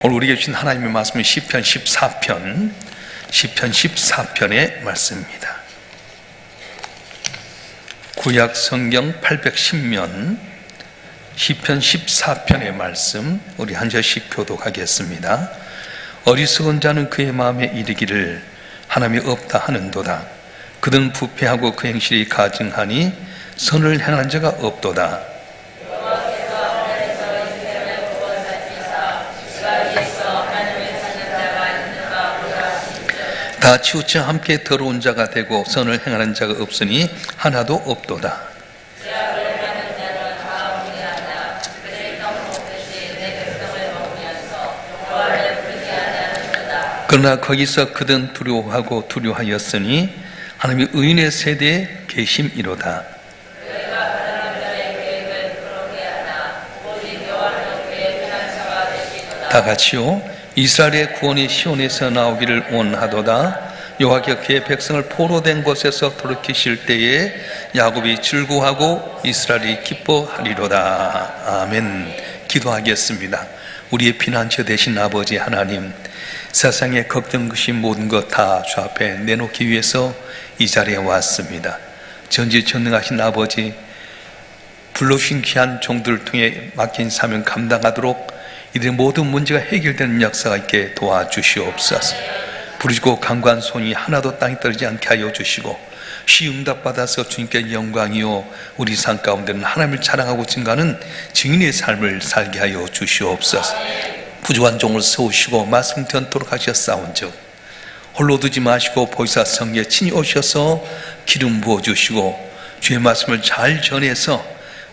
오늘 우리에게 주신 하나님의 말씀은 시편 14편의 말씀입니다. 구약 성경 810면 시편 14편의 말씀 우리 한 절씩 교독하겠습니다. 어리석은 자는 그의 마음에 이르기를 하나님이 없다 하는도다. 그들은 부패하고 그 행실이 가증하니 선을 행한 자가 없도다. 다 치우쳐 함께 더러운 자가 되고 선을 행하는 자가 없으니 하나도 없도다. 그러나 거기서 그들은 두려워하고 두려워하였으니 하나님의 의인의 세대에 계심이로다. 다 같이요. 이스라엘의 구원이 시온에서 나오기를 원하도다. 여호와께서 그의 백성을 포로된 곳에서 돌이키실 때에 야곱이 즐거워하고 이스라엘이 기뻐하리로다. 아멘. 기도하겠습니다. 우리의 피난처 되신 아버지 하나님, 세상에 걱정 것이 모든 것 다 주 앞에 내놓기 위해서 이 자리에 왔습니다. 전지전능하신 아버지, 불러주신 귀한 종들을 통해 맡긴 사명 감당하도록 이들의 모든 문제가 해결되는 역사가 있게 도와주시옵소서. 부르짖고 간구한 손이 하나도 땅에 떨어지지 않게 하여 주시고 시응답받아서 주님께 영광이요 우리 삶 가운데는 하나님을 자랑하고 증거하는 증인의 삶을 살게 하여 주시옵소서. 부족한 종을 세우시고 말씀 전토록 하셨사온즉 홀로 두지 마시고 보이사 성령에 친히 오셔서 기름 부어주시고 주의 말씀을 잘 전해서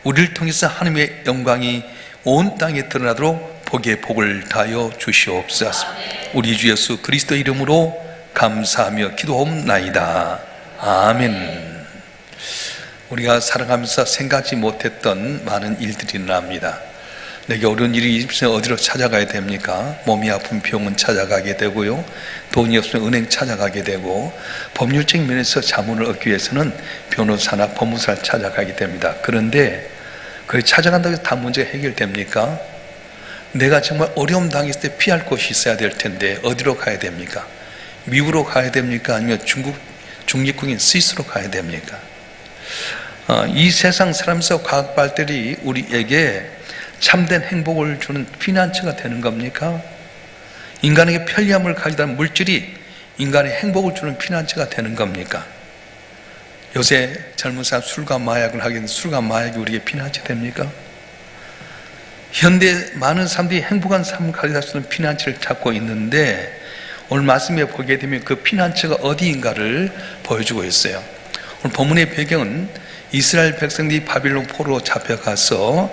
우리를 통해서 하나님의 영광이 온 땅에 드러나도록 복의 복을 다하여 주시옵소서. 우리 주 예수 그리스도 이름으로 감사하며 기도하옵나이다. 아멘. 우리가 살아가면서 생각지 못했던 많은 일들이 납니다. 내게 어려운 일이 있으면 어디로 찾아가야 됩니까? 몸이 아픈 병원 찾아가게 되고요, 돈이 없으면 은행 찾아가게 되고, 법률적인 면에서 자문을 얻기 위해서는 변호사나 법무사를 찾아가게 됩니다. 그런데 그걸 찾아간다고 해서 다 문제가 해결됩니까? 내가 정말 어려움 당했을 때 피할 곳이 있어야 될 텐데 어디로 가야 됩니까? 미국으로 가야 됩니까? 아니면 중립국인 스위스로 가야 됩니까? 이 세상 사람에서 과학 발달이 우리에게 참된 행복을 주는 피난처가 되는 겁니까? 인간에게 편리함을 가져다 물질이 인간의 행복을 주는 피난처가 되는 겁니까? 요새 젊은 사람 술과 마약을 하게 되는 술과 마약이 우리에게 피난처 됩니까? 현대 많은 사람들이 행복한 삶을 가져다 주는 피난처를 찾고 있는데 오늘 말씀에 보게 되면 그 피난처가 어디인가를 보여주고 있어요. 오늘 본문의 배경은 이스라엘 백성들이 바빌론 포로로 잡혀가서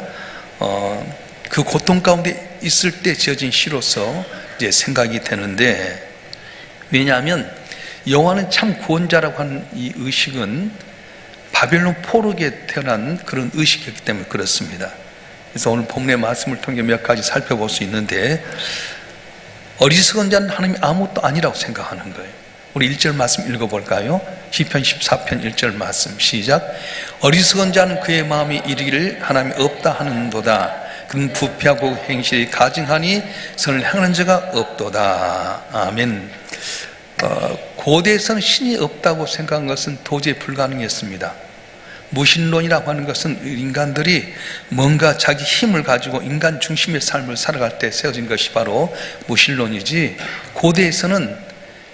그 고통 가운데 있을 때 지어진 시로서 이제 생각이 되는데, 왜냐하면 여호와는 참 구원자라고 하는 이 의식은 바빌론 포로에 태어난 그런 의식이기 때문에 그렇습니다. 그래서 오늘 본문의 말씀을 통해 몇 가지 살펴볼 수 있는데, 어리석은 자는 하나님이 아무것도 아니라고 생각하는 거예요. 우리 1절 말씀 읽어볼까요? 시편 14편 1절 말씀 시작. 어리석은 자는 그의 마음이 이르기를 하나님이 없다 하는도다. 그는 부패하고 행실이 가증하니 선을 행하는 자가 없도다. 아멘. 고대에서는 신이 없다고 생각한 것은 도저히 불가능했습니다. 무신론이라고 하는 것은 인간들이 뭔가 자기 힘을 가지고 인간 중심의 삶을 살아갈 때 세워진 것이 바로 무신론이지, 고대에서는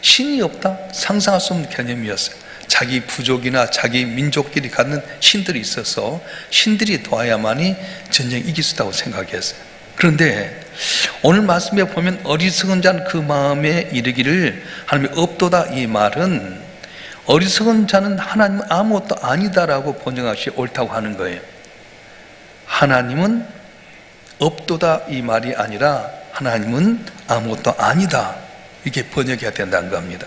신이 없다? 상상할 수 없는 개념이었어요. 자기 부족이나 자기 민족끼리 갖는 신들이 있어서 신들이 도와야만이 전쟁 이길 수 있다고 생각했어요. 그런데 오늘 말씀에 보면 어리석은 자는 그 마음에 이르기를 하나님이 없도다, 이 말은 어리석은 자는 하나님은 아무것도 아니다라고 번역하시 옳다고 하는 거예요. 하나님은 없도다 이 말이 아니라 하나님은 아무것도 아니다, 이렇게 번역해야 된다는 겁니다.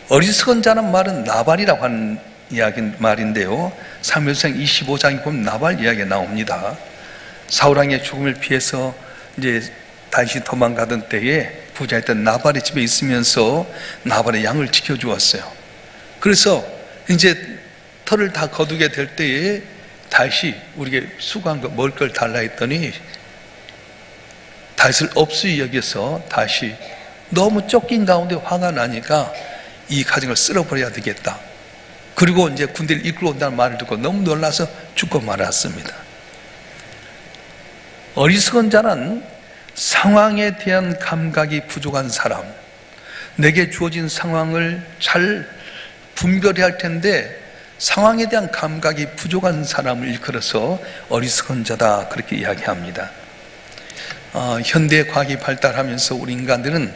어리석은 자는 말은 나발이라고 하는 말인데요, 사무엘상 25장에 보면 나발 이야기가 나옵니다. 사울왕의 죽음을 피해서 이제 다시 도망가던 때에 부자였던 나발의 집에 있으면서 나발의 양을 지켜주었어요. 그래서 이제 털을 다 거두게 될 때에 다시 우리에게 수고한 거 먹을 걸 달라 했더니 다윗을 없이 여기서 다시 너무 쫓긴 가운데 화가 나니까 이 가정을 쓸어버려야 되겠다. 그리고 이제 군대를 이끌어 온다는 말을 듣고 너무 놀라서 죽고 말았습니다. 어리석은 자는 상황에 대한 감각이 부족한 사람, 내게 주어진 상황을 잘 분별해야 할 텐데 상황에 대한 감각이 부족한 사람을 일컬어서 어리석은 자다, 그렇게 이야기합니다. 현대 과학이 발달하면서 우리 인간들은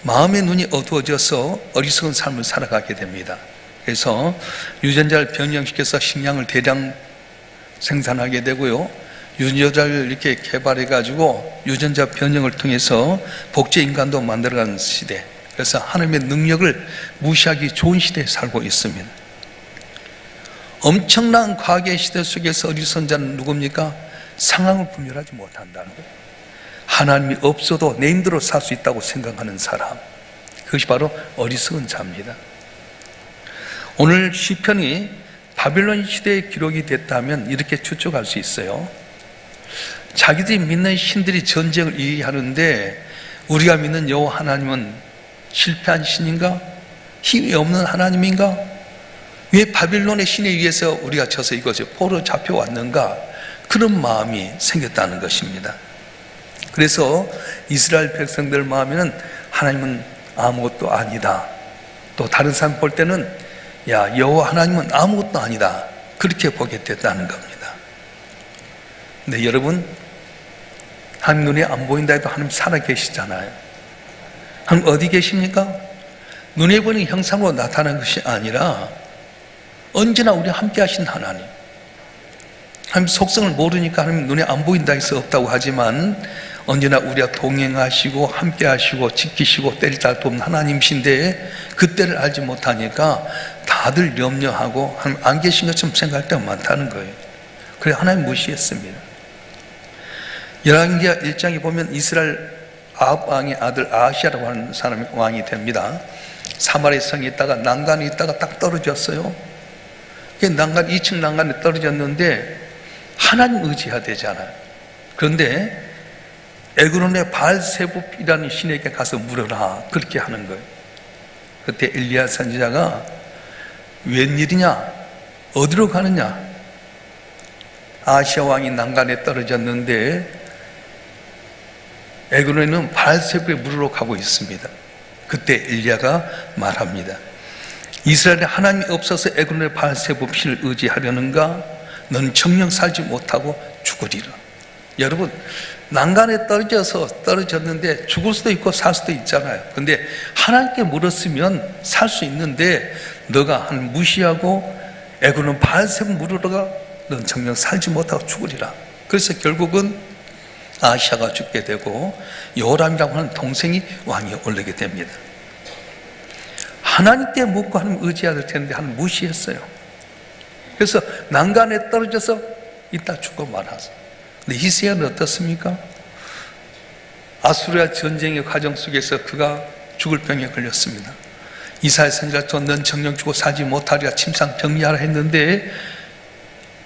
마음의 눈이 어두워져서 어리석은 삶을 살아가게 됩니다. 그래서 유전자를 변형시켜서 식량을 대량 생산하게 되고요, 유전자를 이렇게 개발해가지고 유전자 변형을 통해서 복제 인간도 만들어가는 시대, 그래서 하나님의 능력을 무시하기 좋은 시대에 살고 있습니다. 엄청난 과학의 시대 속에서 어리석은 자는 누굽니까? 상황을 분별하지 못한다는 거예요. 하나님이 없어도 내 힘대로 살 수 있다고 생각하는 사람, 그것이 바로 어리석은 자입니다. 오늘 시편이 바빌론 시대에 기록이 됐다면 이렇게 추측할 수 있어요. 자기들이 믿는 신들이 전쟁을 이기하는데 우리가 믿는 여호와 하나님은 실패한 신인가? 힘이 없는 하나님인가? 왜 바빌론의 신에 의해서 우리가 져서 이것을 포로 잡혀왔는가? 그런 마음이 생겼다는 것입니다. 그래서 이스라엘 백성들 마음에는 하나님은 아무것도 아니다, 또 다른 사람 볼 때는 야, 여호와 하나님은 아무것도 아니다, 그렇게 보게 됐다는 겁니다. 근데 여러분, 하나님 눈에 안 보인다 해도 하나님 살아계시잖아요. 하나님 어디 계십니까? 눈에 보이는 형상으로 나타나는 것이 아니라 언제나 우리 함께 하신 하나님, 하나님 속성을 모르니까 하나님 눈에 안 보인다 해서 없다고 하지만 언제나 우리와 동행하시고 함께 하시고 지키시고 때릴 달 돕는 하나님이신데 그때를 알지 못하니까 다들 염려하고 하나님 안 계신 것처럼 생각할 때가 많다는 거예요. 그래서 하나님 무시했습니다. 열왕기하 1장에 보면 이스라엘 아합 왕의 아들 아하시아라고 하는 사람이 왕이 됩니다. 사마리아 성에 있다가 난간에 있다가 딱 떨어졌어요. 난간 2층 난간에 떨어졌는데 하나님 의지해야 되잖아요. 그런데 에그론의 바알세붑이라는 신에게 가서 물어라, 그렇게 하는 거예요. 그때 엘리야 선지자가 웬일이냐, 어디로 가느냐, 아시아 왕이 난간에 떨어졌는데 에그론에는 바알세붑에 물으러 가고 있습니다. 그때 엘리야가 말합니다. 이스라엘에 하나님이 없어서 에그론의 바알세붑 신을 의지하려는가? 너는 정녕 살지 못하고 죽으리라. 여러분, 난간에 떨어졌는데 죽을 수도 있고 살 수도 있잖아요. 근데 하나님께 물었으면 살 수 있는데 너가 하나님 무시하고 에그론 바알세붑 물으러가, 넌 정녕 살지 못하고 죽으리라. 그래서 결국은 아시아가 죽게 되고 요람이라고 하는 동생이 왕이 오르게 됩니다. 하나님께 묻고 하나님 의지해야 될 텐데 하나님 무시했어요. 그래서 난간에 떨어져서 이따 죽고 말았어. 근데 히스기야는 어떻습니까? 아수르와 전쟁의 과정 속에서 그가 죽을 병에 걸렸습니다. 이사야 선지자가 넌 정령 죽고 살지 못하리라, 침상 정리하라 했는데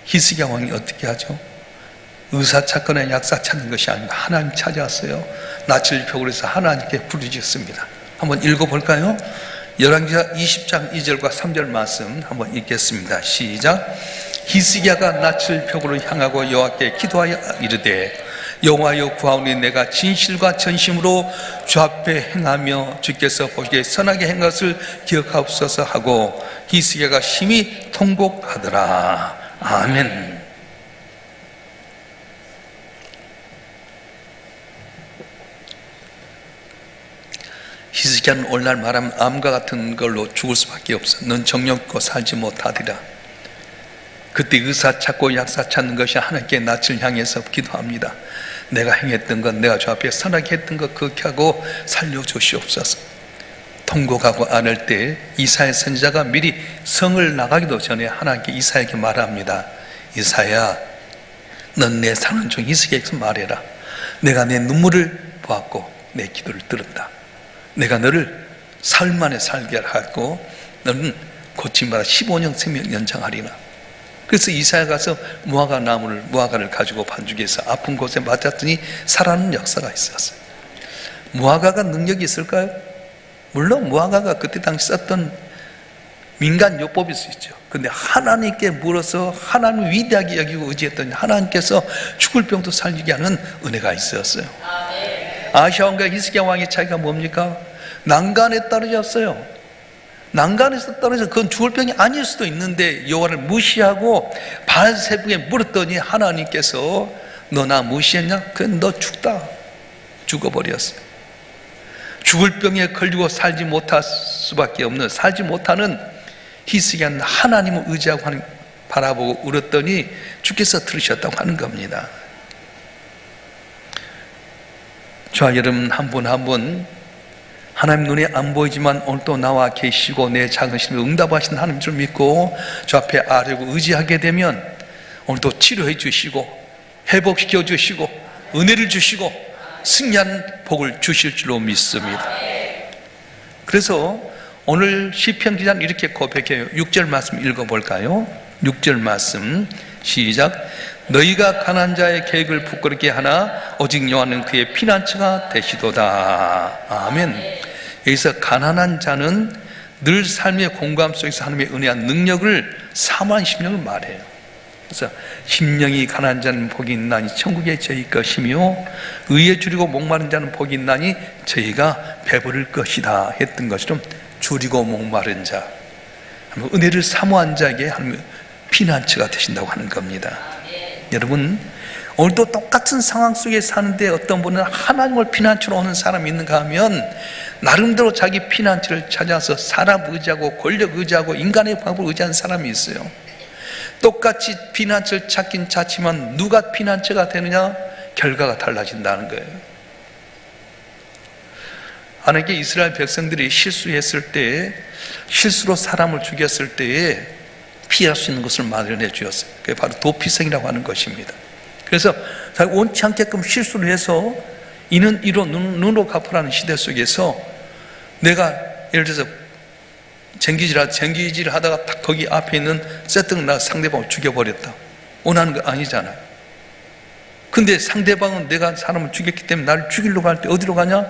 히스기야 왕이 어떻게 하죠? 의사 찾거나 약사 찾는 것이 아니고 하나님 찾아왔어요. 낯을 펴고 해서 하나님께 부르짖습니다. 한번 읽어볼까요? 열왕기하 20장 2절과 3절 말씀 한번 읽겠습니다. 시작. 히스기야가 낯을 벽으로 향하고 여호와께 기도하여 이르되 여호와여 구하오니 내가 진실과 전심으로 주 앞에 행하며 주께서 보시기에 선하게 한 것을 기억하옵소서 하고 히스기야가 심히 통곡하더라. 아멘. 히스기야는 오늘날 말하면 암과 같은 걸로 죽을 수밖에 없어. 넌 정령껏 살지 못하리라. 그때 의사 찾고 약사 찾는 것이 하나님께 낯을 향해서 기도합니다. 내가 행했던 것, 내가 주 앞에 선하게 했던 것 그렇게 하고 살려주시옵소서. 통곡하고 안을 때 이사야 선지자가 미리 성을 나가기도 전에 하나님께 이사야에게 말합니다. 이사야, 넌 내 사는 종 히스기야에게 말해라. 내가 내 눈물을 보았고 내 기도를 들었다. 내가 너를 사흘 만에 살게 하고 너는 고침받아 15년 생명 연장하리라. 그래서 이사야 가서 무화과를 가지고 반죽해서 아픈 곳에 맞았더니 살아나는 역사가 있었어요. 무화과가 능력이 있을까요? 물론 무화과가 그때 당시 썼던 민간 요법일 수 있죠. 근데 하나님께 물어서 하나님 위대하게 여기고 의지했더니 하나님께서 죽을 병도 살리게 하는 은혜가 있었어요. 아시아 왕과 히스기야 왕의 차이가 뭡니까? 난간에 떨어졌어요. 난간에서 떨어져 그건 죽을 병이 아닐 수도 있는데 여호와를 무시하고 바알세불에 물었더니 하나님께서 너 나 무시했냐? 그건 너 죽다. 죽어버렸어요. 죽을 병에 걸리고 살지 못할 수밖에 없는, 살지 못하는 히스기야는 하나님을 의지하고 바라보고 울었더니 주께서 들으셨다고 하는 겁니다. 저와 여러분 한 분 한 분 하나님 눈에 안 보이지만 오늘도 나와 계시고 내 작은 심을 응답하신 하나님 줄 믿고 저 앞에 아뢰고 의지하게 되면 오늘도 치료해 주시고 회복시켜 주시고 은혜를 주시고 승리한 복을 주실 줄로 믿습니다. 그래서 오늘 시편 기자는 이렇게 고백해요. 6절 말씀 읽어볼까요? 6절 말씀 시작. 너희가 가난한 자의 계획을 부끄럽게 하나 오직 여호와는 그의 피난처가 되시도다. 아멘. 여기서 가난한 자는 늘 삶의 공감 속에서 하나님의 은혜한 능력을 사모하는 심령을 말해요. 그래서 심령이 가난한 자는 복이 있나니 천국에 저희 것이며 의에 줄이고 목마른 자는 복이 있나니 저희가 배부를 것이다 했던 것처럼 줄이고 목마른 자, 은혜를 사모한 자에게 하나님의 피난처가 되신다고 하는 겁니다. 여러분 오늘도 똑같은 상황 속에 사는데 어떤 분은 하나님을 피난처로 오는 사람이 있는가 하면 나름대로 자기 피난처를 찾아서 사람 의지하고 권력 의지하고 인간의 방법을 의지하는 사람이 있어요. 똑같이 피난처를 찾긴 찾지만 누가 피난처가 되느냐? 결과가 달라진다는 거예요. 하나님께 이스라엘 백성들이 실수했을 때, 실수로 사람을 죽였을 때에 피할 수 있는 것을 마련해 주었어요. 그게 바로 도피성이라고 하는 것입니다. 그래서 원치 않게끔 실수를 해서 이는 이로 눈으로 갚으라는 시대 속에서 내가 예를 들어서 쟁기질 하다가 딱 거기 앞에 있는 세트를 나 상대방을 죽여버렸다. 원하는 거 아니잖아요. 근데 상대방은 내가 사람을 죽였기 때문에 나를 죽이려고 할 때 어디로 가냐?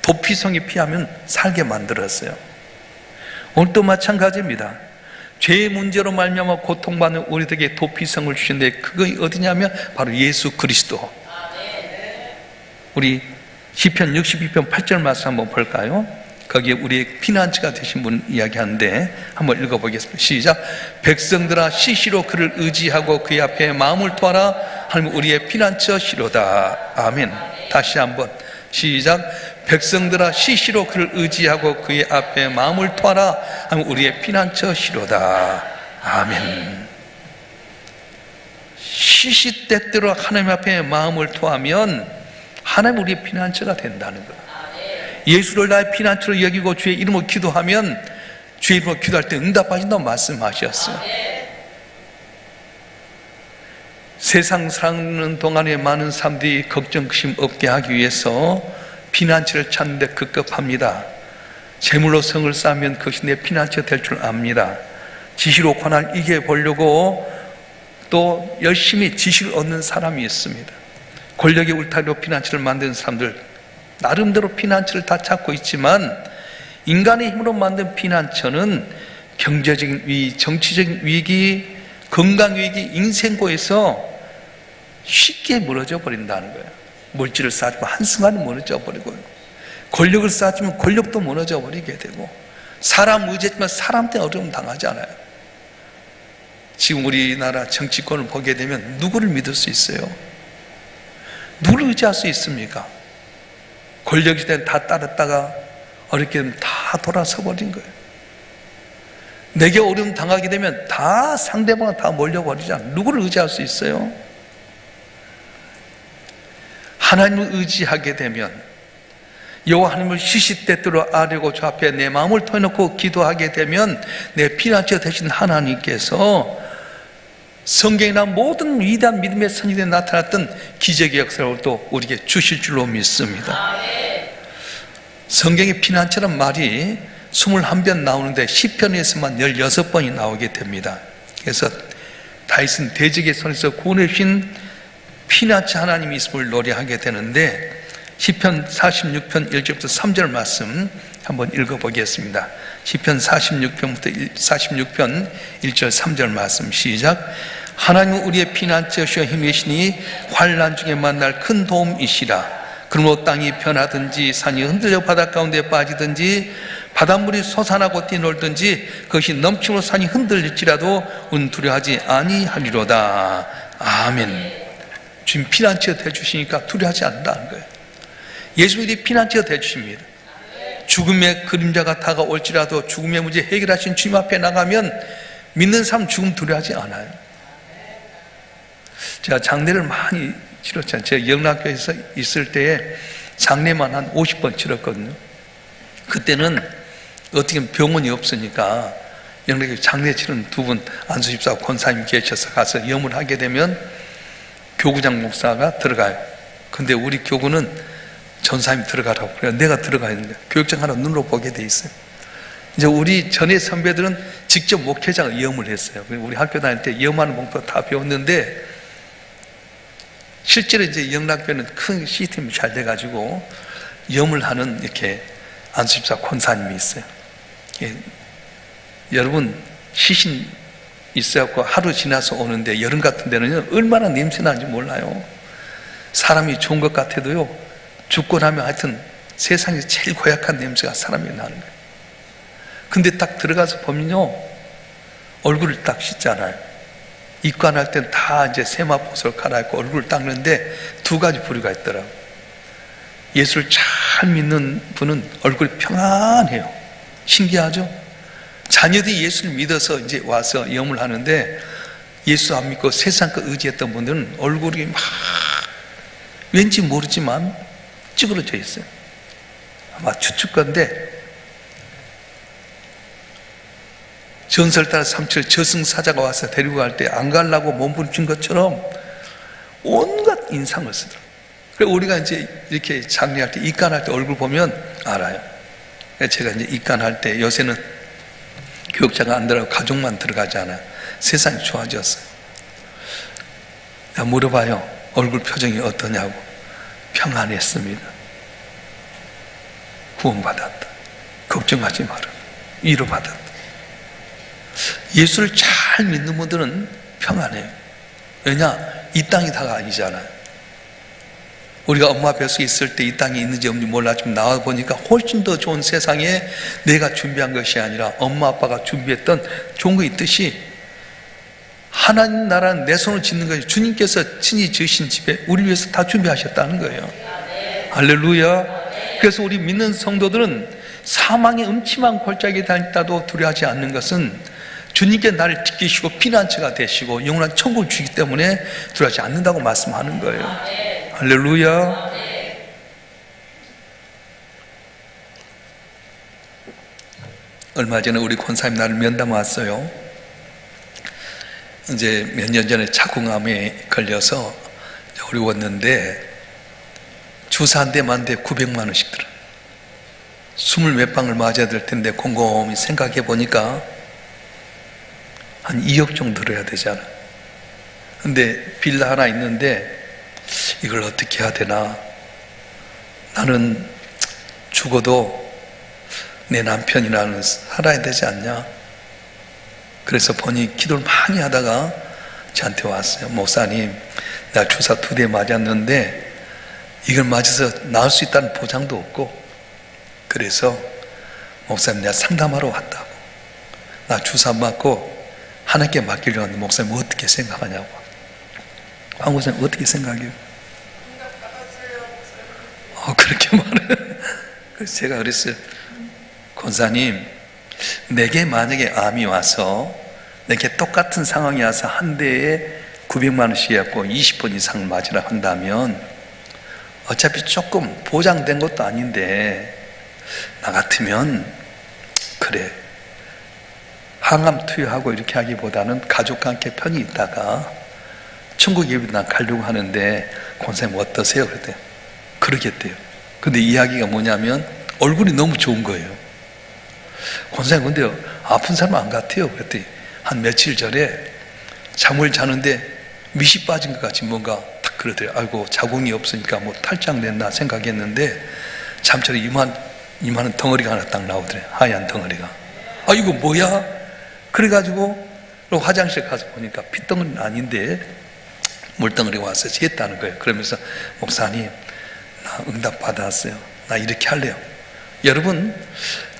도피성에 피하면 살게 만들었어요. 오늘도 마찬가지입니다. 죄의 문제로 말미암아 고통받는 우리들에게 도피성을 주신데 그게 어디냐면 바로 예수 그리스도. 우리 시편 62편 8절 말씀 한번 볼까요? 거기에 우리의 피난처가 되신 분 이야기하는데 한번 읽어보겠습니다. 시작. 백성들아 시시로 그를 의지하고 그의 앞에 마음을 토하라. 하나님 우리의 피난처시로다. 아멘. 다시 한번 시작. 백성들아 시시로 그를 의지하고 그의 앞에 마음을 토하라. 하나님 우리의 피난처시로다. 아멘. 시시때때로 하나님 앞에 마음을 토하면 하나님 우리의 피난처가 된다는 거예요. 예수를 나의 피난처로 여기고 주의 이름으로 기도하면 주의 이름으로 기도할 때 응답하신다고 말씀하셨어요. 세상 사는 동안에 많은 사람들이 걱정심 없게 하기 위해서 피난처를 찾는데 급급합니다. 재물로 성을 쌓으면 그것이 내 피난처 될 줄 압니다. 지시로 고난을 이겨보려고 또 열심히 지식을 얻는 사람이 있습니다. 권력의 울타리로 피난처를 만드는 사람들 나름대로 피난처를 다 찾고 있지만 인간의 힘으로 만든 피난처는 경제적인 위기, 정치적인 위기, 건강 위기, 인생고에서 쉽게 무너져 버린다는 거예요. 물질을 쌓아주면 한순간에 무너져 버리고요. 권력을 쌓아주면 권력도 무너져 버리게 되고 사람 의지했지만 사람 때문에 어려움 당하지 않아요. 지금 우리나라 정치권을 보게 되면 누구를 믿을 수 있어요? 누구를 의지할 수 있습니까? 권력 시대는 다 따랐다가 어렵게 되면 다 돌아서 버린 거예요. 내게 어려움 당하게 되면 다 상대방은 다 몰려버리잖아요. 누구를 의지할 수 있어요? 하나님을 의지하게 되면 여호와 하나님을 시시때때로 아뢰고 주 앞에 내 마음을 터놓고 기도하게 되면 내 피난처 되신 하나님께서 성경이나 모든 위대한 믿음의 선지자에 나타났던 기적의 역사를 또 우리에게 주실 줄로 믿습니다. 성경의 피난처란 말이 21편 나오는데 시편에서만 16번이 나오게 됩니다. 그래서 다윗은 대적의 손에서 구원해 주신 피난처 하나님이 있음을 노래하게 되는데, 시편 46편 1절부터 3절 말씀 한번 읽어보겠습니다. 시편 46편 1절 3절 말씀 시작. 하나님은 우리의 피난처시여 힘이시니 환난 중에 만날 큰 도움이시라. 그러므로 땅이 변하든지 산이 흔들려 바닷 가운데 빠지든지 바닷물이 솟아나고 뛰놀든지 그것이 넘침으로 산이 흔들릴지라도 우리는 두려워하지 아니하리로다. 아멘. 주님 피난처가 되어주시니까 두려워하지 않는다는 거예요. 예수님이 피난처가 되어주십니다. 죽음의 그림자가 다가올지라도 죽음의 문제 해결하신 주님 앞에 나가면 믿는 사람 죽음 두려워하지 않아요. 제가 장례를 많이 치렀잖아요. 제가 영락교에서 있을 때에 장례만 한 50번 치렀거든요. 그때는 어떻게 보면 병원이 없으니까 영락교에 장례 치른 두 분 안수집사 권사님 계셔서 가서 염을 하게 되면 교구장 목사가 들어가요. 근데 우리 교구는 전사님이 들어가라고 그래요. 내가 들어가야 되는데 교육장 하나 눈으로 보게 돼 있어요. 이제 우리 전에 선배들은 직접 목회자가 염을 했어요. 우리 학교 다닐 때 염하는 목표 다 배웠는데, 실제로 이제 영락교는 큰 시스템이 잘 돼가지고 염을 하는 이렇게 안수집사 권사님이 있어요. 예, 여러분 시신 있어갖고 하루 지나서 오는데 여름 같은 데는 얼마나 냄새 나는지 몰라요. 사람이 좋은 것 같아도요, 죽고 나면 하여튼 세상에서 제일 고약한 냄새가 사람이 나는 거예요. 근데 딱 들어가서 보면요, 얼굴을 딱 씻잖아요. 입관할 땐 다 이제 세마포스를 갈아입고 얼굴을 닦는데 두 가지 부류가 있더라고요. 예수를 잘 믿는 분은 얼굴이 평안해요. 신기하죠? 자녀들이 예수를 믿어서 이제 와서 염을 하는데, 예수 안 믿고 세상 거 의지했던 분들은 얼굴이 막 왠지 모르지만 찌그러져 있어요. 아마 추측건데, 전설 따라 삼칠 저승사자가 와서 데리고 갈 때 안 가려고 몸부림친 것처럼 온갖 인상을 쓰더라고요. 그래서 우리가 이제 이렇게 장례할 때, 입관할 때 얼굴 보면 알아요. 제가 이제 입관할 때, 요새는 교육자가 안 들어가고 가족만 들어가잖아요. 세상이 좋아졌어요. 내가 물어봐요. 얼굴 표정이 어떠냐고. 평안했습니다. 구원받았다. 걱정하지 마라. 위로받았다. 예수를 잘 믿는 분들은 평안해요. 왜냐? 이 땅이 다가 아니잖아요. 우리가 엄마 뱃속에 있을 때 이 땅이 있는지 없는지 몰랐지만 나와 보니까 훨씬 더 좋은 세상에 내가 준비한 것이 아니라 엄마 아빠가 준비했던 좋은 거 있듯이, 하나님 나라는 내 손을 짓는 것이 주님께서 친히 지으신 집에 우리 위해서 다 준비하셨다는 거예요. 할렐루야. 그래서 우리 믿는 성도들은 사망의 음침한 골짜기에 다니다도 두려워하지 않는 것은 주님께 나를 지키시고 피난처가 되시고 영원한 천국을 주기 때문에 두려워하지 않는다고 말씀하는 거예요. 할렐루야. 얼마 전에 우리 권사님 나를 면담 왔어요. 이제 몇 년 전에 자궁암에 걸려서 어려웠는데 주사 한 대 맞는데 900만 원씩 들어. 20몇 방을 맞아야 될 텐데 곰곰이 생각해 보니까 한 2억 정도 들어야 되잖아. 근데 빌라 하나 있는데 이걸 어떻게 해야 되나? 나는 죽어도 내 남편이라는 살아야 되지 않냐? 그래서 보니 기도를 많이 하다가 저한테 왔어요. 목사님, 나 주사 2대 맞았는데 이걸 맞아서 나을 수 있다는 보장도 없고, 그래서 목사님 내가 상담하러 왔다고. 나 주사 맞고 하나님께 맡기려고 하는데 목사님 어떻게 생각하냐고. 황 목사님 어떻게 생각해요? 그렇게 말해. 그래서 제가 그랬어요. 권사님, 내게 만약에 암이 와서 내게 똑같은 상황이 와서 한 대에 900만 원씩 해갖고 20번 이상을 맞으라 한다면 어차피 조금 보장된 것도 아닌데, 나 같으면 그래, 항암 투여하고 이렇게 하기보다는 가족과 함께 편히 있다가 천국에 난 가려고 하는데 권사님 어떠세요? 그랬대요. 그러겠대요. 근데 이야기가 뭐냐면 얼굴이 너무 좋은 거예요. 권사님 근데 아픈 사람 안 같아요. 그랬더니 한 며칠 전에 잠을 자는데 밑이 빠진 것 같이 뭔가 딱 그러더래요. 아이고, 자궁이 없으니까 뭐 탈장됐나 생각했는데 잠처럼 이만한 덩어리가 하나 딱 나오더래요. 하얀 덩어리가. 아, 이거 뭐야? 그래가지고 화장실 가서 보니까 핏덩어리는 아닌데 물덩어리가 와서 했다는 거예요. 그러면서 목사님, 나 응답 받았어요. 나 이렇게 할래요. 여러분,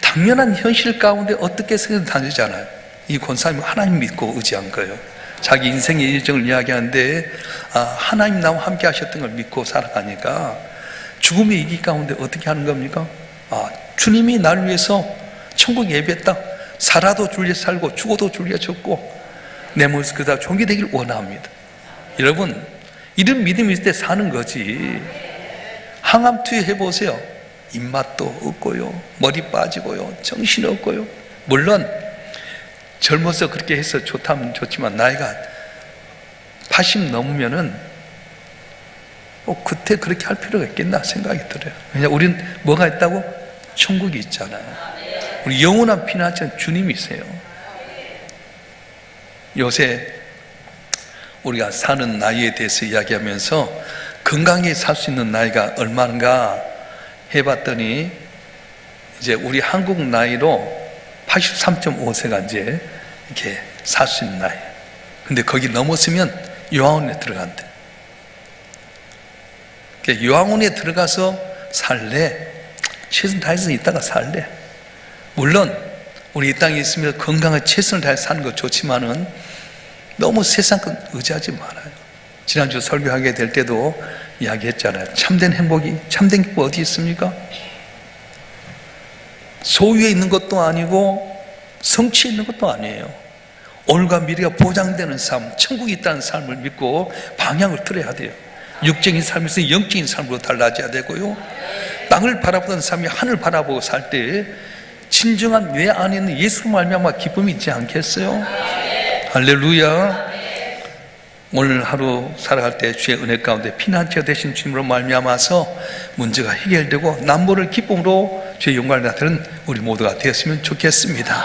당연한 현실 가운데 어떻게 생각해도 다르잖아요. 이 권사님은 하나님 믿고 의지한 거예요. 자기 인생의 일정을 이야기하는데 하나님 나와 함께 하셨던 걸 믿고 살아가니까 죽음의 위기 가운데 어떻게 하는 겁니까? 주님이 나를 위해서 천국 예배했다. 살아도 주를 위해 살고 죽어도 주를 위해 죽고 내 모습 그다 종이 되길 원합니다. 여러분, 이런 믿음이 있을 때 사는 거지. 항암 투여해 보세요. 입맛도 없고요, 머리 빠지고요, 정신 없고요. 물론 젊어서 그렇게 해서 좋다면 좋지만 나이가 80 넘으면은 그때 그렇게 할 필요가 있겠나 생각이 들어요. 왜냐, 우린 뭐가 있다고? 천국이 있잖아요. 우리 영원한 피난처는 주님이세요. 요새 우리가 사는 나이에 대해서 이야기하면서 건강히 살 수 있는 나이가 얼마인가 해봤더니 이제 우리 한국 나이로 83.5세가 이제 이렇게 살 수 있는 나이. 근데 거기 넘었으면 요양원에 들어간대. 요양원에 들어가서 살래? 최선 다해서 있다가 살래? 물론 우리 이 땅에 있으면 건강에 최선을 다해서 사는 거 좋지만은 너무 세상 것 의지하지 말아요. 지난주 설교하게 될 때도 이야기했잖아요. 참된 행복이, 참된 기쁨 어디 있습니까? 소유에 있는 것도 아니고 성취에 있는 것도 아니에요. 오늘과 미래가 보장되는 삶, 천국이 있다는 삶을 믿고 방향을 틀어야 돼요. 육적인 삶에서 영적인 삶으로 달라져야 되고요. 땅을 바라보던 삶이 하늘 바라보고 살 때 진정한 내 안에 있는 예수로 말미암아 기쁨이 있지 않겠어요? 할렐루야. 오늘 하루 살아갈 때 주의 은혜 가운데 피난처 되신 주님으로 말미암아서 문제가 해결되고 남모를 기쁨으로 주의 영광을 나타내는 우리 모두가 되었으면 좋겠습니다.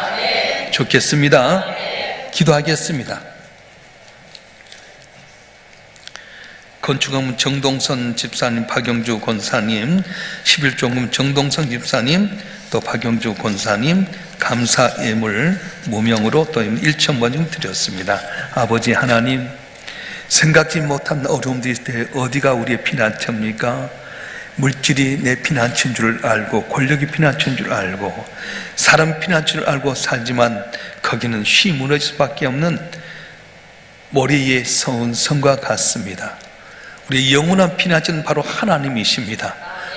좋겠습니다. 기도하겠습니다. 건축원금 정동선 집사님, 박영주 권사님, 11조금 정동선 집사님, 또 박영주 권사님 감사 예물 무명으로 또 1,000번 좀 드렸습니다. 아버지 하나님, 생각지 못한 어려움들이 있을 때 어디가 우리의 피난처입니까? 물질이 내 피난처인 줄 알고, 권력이 피난처인 줄 알고, 사람 피난처인 줄 알고 살지만 거기는 쉬 무너질 수밖에 없는 모래 위에 서운 성과 같습니다. 우리의 영원한 피난처는 바로 하나님이십니다.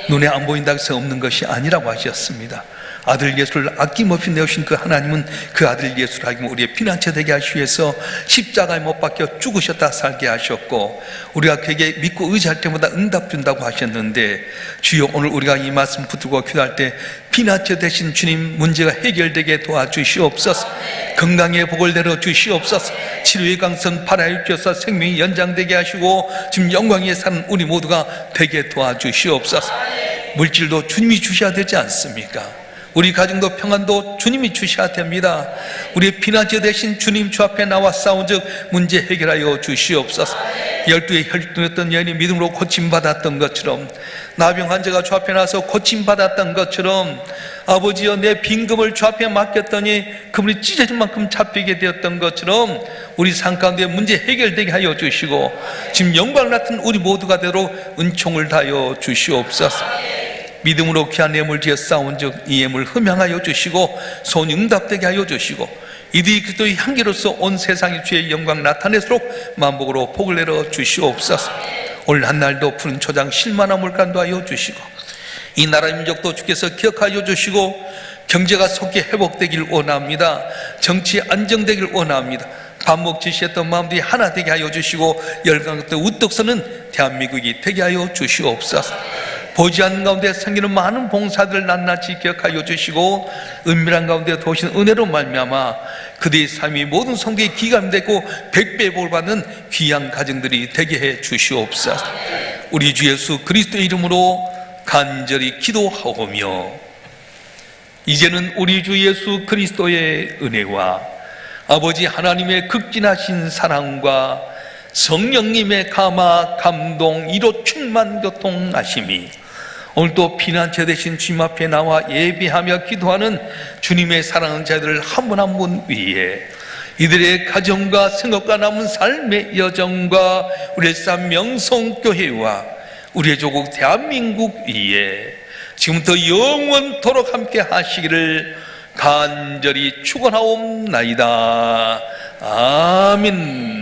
눈에 안 보인다고 해서 없는 것이 아니라고 하셨습니다. 아들 예수를 아낌없이 내오신 그 하나님은 그 아들 예수를 하기면 우리의 피난처 되게 하시기 위해서 십자가에 못 박혀 죽으셨다 살게 하셨고, 우리가 그에게 믿고 의지할 때마다 응답 준다고 하셨는데, 주여 오늘 우리가 이 말씀 붙들고 기도할 때 피난처 되신 주님, 문제가 해결되게 도와주시옵소서. 건강의 복을 내려 주시옵소서. 치료의 강선 발하여 주셔서 생명이 연장되게 하시고 지금 영광에 사는 우리 모두가 되게 도와주시옵소서. 물질도 주님이 주셔야 되지 않습니까? 우리 가정도 평안도 주님이 주셔야 됩니다. 우리의 피난처 되신 주님 주 앞에 나와 싸운 즉 문제 해결하여 주시옵소서. 12의 혈통했던 여인이 믿음으로 고침받았던 것처럼, 나병 환자가 주 앞에 나서 고침받았던 것처럼, 아버지여 내 빈금을 주 앞에 맡겼더니 그분이 찢어질 만큼 잡히게 되었던 것처럼 우리 삶 가운데 문제 해결되게 하여 주시고 지금 영광 같은 우리 모두가 되도록 은총을 다하여 주시옵소서. 믿음으로 귀한 예물 지어 싸운 즉 이 예물 흠양하여 주시고 소원 응답되게 하여 주시고 이들이 그리스도의 향기로서 온 세상에 주의 영광 나타낼수록 만복으로 복을 내려 주시옵소서. 올 한날도 푸른 초장 실만한 물간도 하여 주시고 이 나라 민족도 주께서 기억하여 주시고 경제가 속히 회복되길 원합니다. 정치 안정되길 원합니다. 밥 먹지시했던 마음들이 하나 되게 하여 주시고 열강부터 우뚝 서는 대한민국이 되게 하여 주시옵소서. 보지 않는 가운데 생기는 많은 봉사들을 낱낱이 기억하여 주시고 은밀한 가운데 도우신 은혜로 말미암아 그들의 삶이 모든 성도의 기감되고 100배 복을 받는 귀한 가정들이 되게 해 주시옵소서. 우리 주 예수 그리스도의 이름으로 간절히 기도하오며 이제는 우리 주 예수 그리스도의 은혜와 아버지 하나님의 극진하신 사랑과 성령님의 감화, 감동, 이로 충만 교통하심이 오늘도 피난처 되신 주님 앞에 나와 예배하며 기도하는 주님의 사랑하는 자들 한 분 한 분 위에 이들의 가정과 생업과 남은 삶의 여정과 우리의 산 명성교회와 우리의 조국 대한민국 위에 지금부터 영원토록 함께 하시기를 간절히 축원하옵나이다. 아멘.